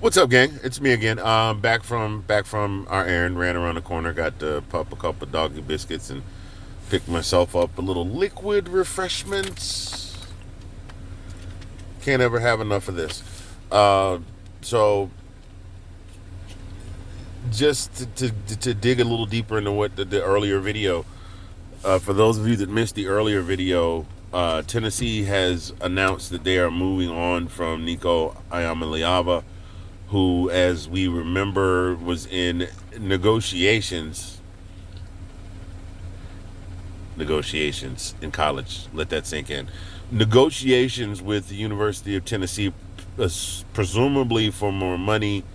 What's up, gang? It's me again. Back from our errand. Ran around the corner, got to pop a couple of doggy biscuits, and picked myself up a little liquid refreshments. Can't ever have enough of this. So just to dig a little deeper into what the earlier video. For those of you that missed the earlier video, Tennessee has announced that they are moving on from Nico Iamaleava, who, as we remember, was in negotiations in college. Let that sink in. Negotiations with the University of Tennessee, presumably for more money.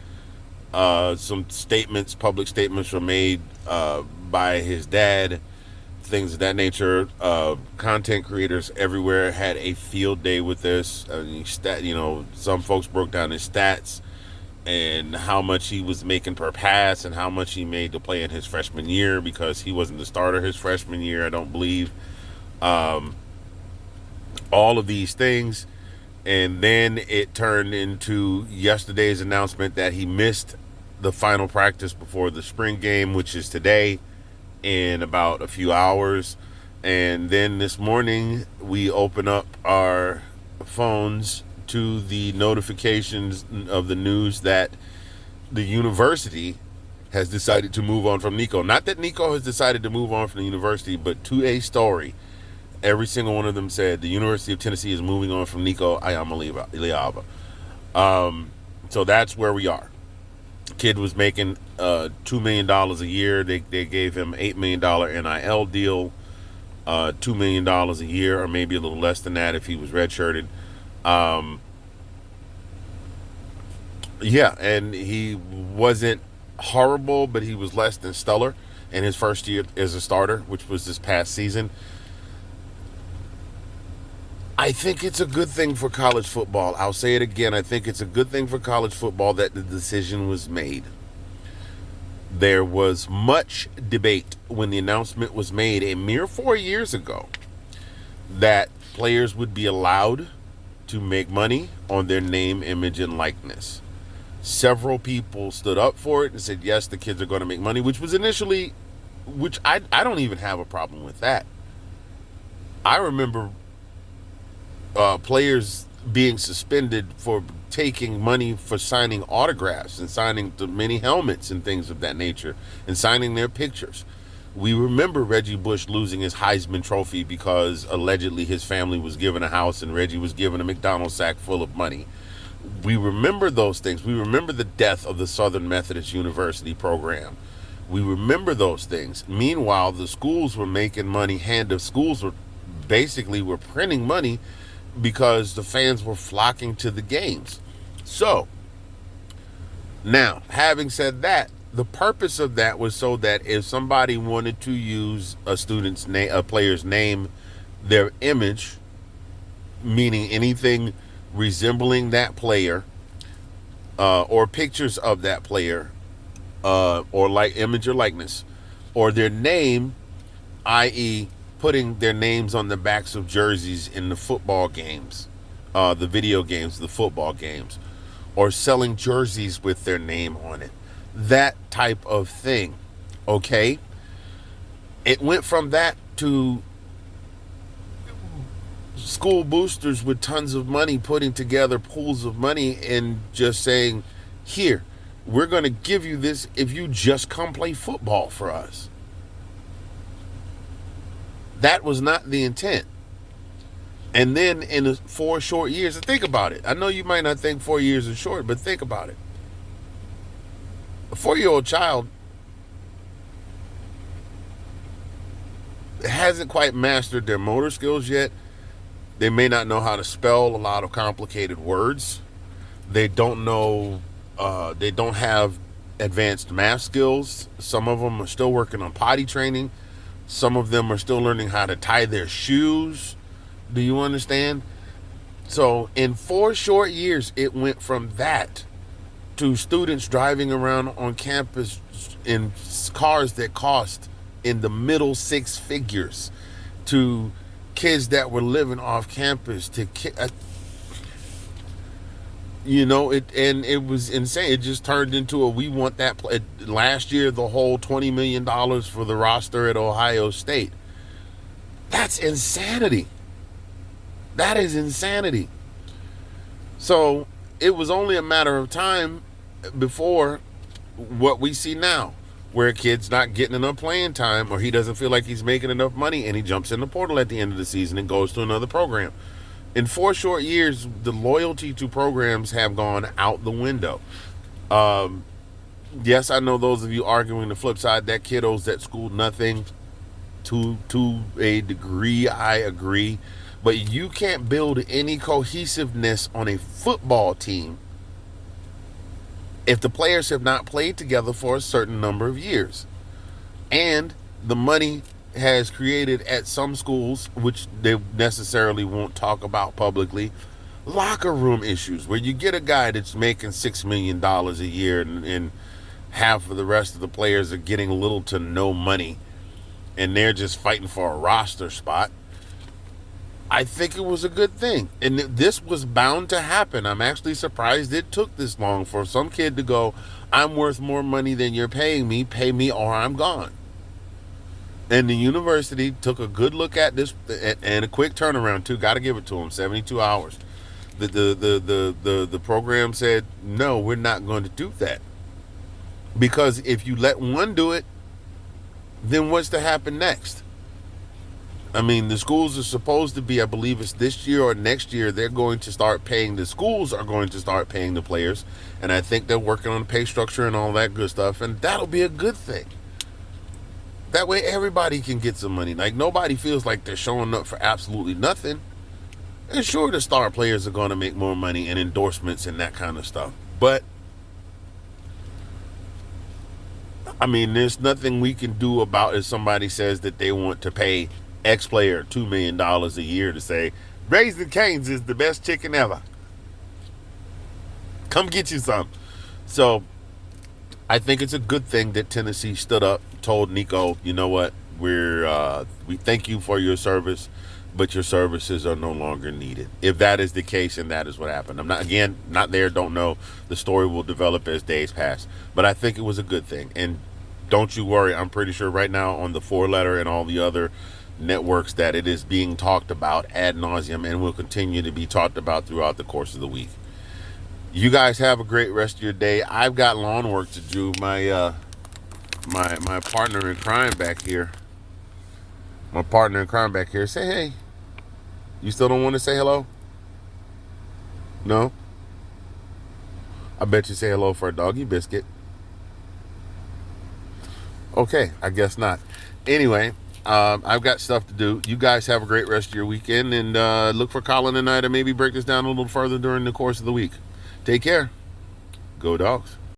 Some statements, public statements, were made by his dad, things of that nature. Content creators everywhere had a field day with this. I mean, some folks broke down his stats and how much he was making per pass and how much he made to play in his freshman year, because he wasn't the starter his freshman year, I don't believe. All of these things. And then it turned into yesterday's announcement that he missed the final practice before the spring game, which is today in about a few hours. And then this morning we open up our phones to the notifications of the news that the university has decided to move on from Nico. Not that Nico has decided to move on from the university, but to a story, every single one of them said the University of Tennessee is moving on from Nico Iamaleava. So that's where we are. The kid was making $2 million a year. They gave him $8 million NIL deal, $2 million a year, or maybe a little less than that if he was redshirted. Yeah, and he wasn't horrible, but he was less than stellar in his first year as a starter, which was this past season. I think it's a good thing for college football. I'll say it again. I think it's a good thing for college football that the decision was made. There was much debate when the announcement was made a mere 4 years ago that players would be allowed to make money on their name, image, and likeness. Several people stood up for it and said, yes, the kids are going to make money, which I don't even have a problem with that. I remember players being suspended for taking money for signing autographs and signing the mini helmets and things of that nature and signing their pictures. We remember Reggie Bush losing his Heisman Trophy because allegedly his family was given a house and Reggie was given a McDonald's sack full of money. We remember those things. We remember the death of the Southern Methodist University program. We remember those things. Meanwhile, the schools were making money. Schools were printing money because the fans were flocking to the games. So, now, having said that, the purpose of that was so that if somebody wanted to use a player's name, their image, meaning anything resembling that player, or pictures of that player, or like image or likeness, or their name, i.e., putting their names on the backs of jerseys in the football games, the video games, the football games, or selling jerseys with their name on it. That type of thing, okay? It went from that to school boosters with tons of money putting together pools of money and just saying, here, we're going to give you this if you just come play football for us. That was not the intent. And then in 4 short years, and think about it. I know you might not think 4 years is short, but think about it. A 4-year-old child hasn't quite mastered their motor skills yet. They may not know how to spell a lot of complicated words. They don't know, they don't have advanced math skills. Some of them are still working on potty training. Some of them are still learning how to tie their shoes. Do you understand? So in 4 short years, it went from that to students driving around on campus in cars that cost in the middle 6 figures, to kids that were living off campus, to it was insane. It just turned into a we want that play. Last year, the whole $20 million for the roster at Ohio State. That's insanity. That is insanity. So it was only a matter of time before what we see now, where a kid's not getting enough playing time, or he doesn't feel like he's making enough money, and he jumps in the portal at the end of the season and goes to another program. In 4 short years, the loyalty to programs have gone out the window. Yes, I know those of you arguing the flip side that kiddos at school nothing. To a degree, I agree. But you can't build any cohesiveness on a football team if the players have not played together for a certain number of years. And the money has created at some schools, which they necessarily won't talk about publicly, locker room issues where you get a guy that's making $6 million a year and half of the rest of the players are getting little to no money and they're just fighting for a roster spot. I think it was a good thing. And this was bound to happen. I'm actually surprised it took this long for some kid to go, I'm worth more money than you're pay me or I'm gone. And the university took a good look at this and a quick turnaround too. Got to give it to them, 72 hours. The program said, no, we're not going to do that. Because if you let one do it, then what's to happen next? I mean, the schools are supposed to be, I believe it's this year or next year, they're going to start paying, the schools are going to start paying the players. And I think they're working on the pay structure and all that good stuff. And that'll be a good thing. That way everybody can get some money. Like, nobody feels like they're showing up for absolutely nothing. And sure, the star players are going to make more money and endorsements and that kind of stuff. But I mean, there's nothing we can do about if somebody says that they want to pay X player $2 million a year to say, Raising Cane's is the best chicken ever. Come get you some. So I think it's a good thing that Tennessee stood up, told Nico, you know what, we thank you for your service, but your services are no longer needed. If that is the case, and that is what happened. I'm not there, don't know. The story will develop as days pass. But I think it was a good thing. And don't you worry, I'm pretty sure right now on the 4-letter and all the other networks that it is being talked about ad nauseum and will continue to be talked about throughout the course of the week. You guys have a great rest of your day. I've got lawn work to do. My partner in crime back here. My partner in crime back here. Say hey. You still don't want to say hello? No? I bet you say hello for a doggy biscuit. Okay, I guess not. Anyway, I've got stuff to do. You guys have a great rest of your weekend, and look for Collin and I to maybe break this down a little further during the course of the week. Take care. Go Dogs.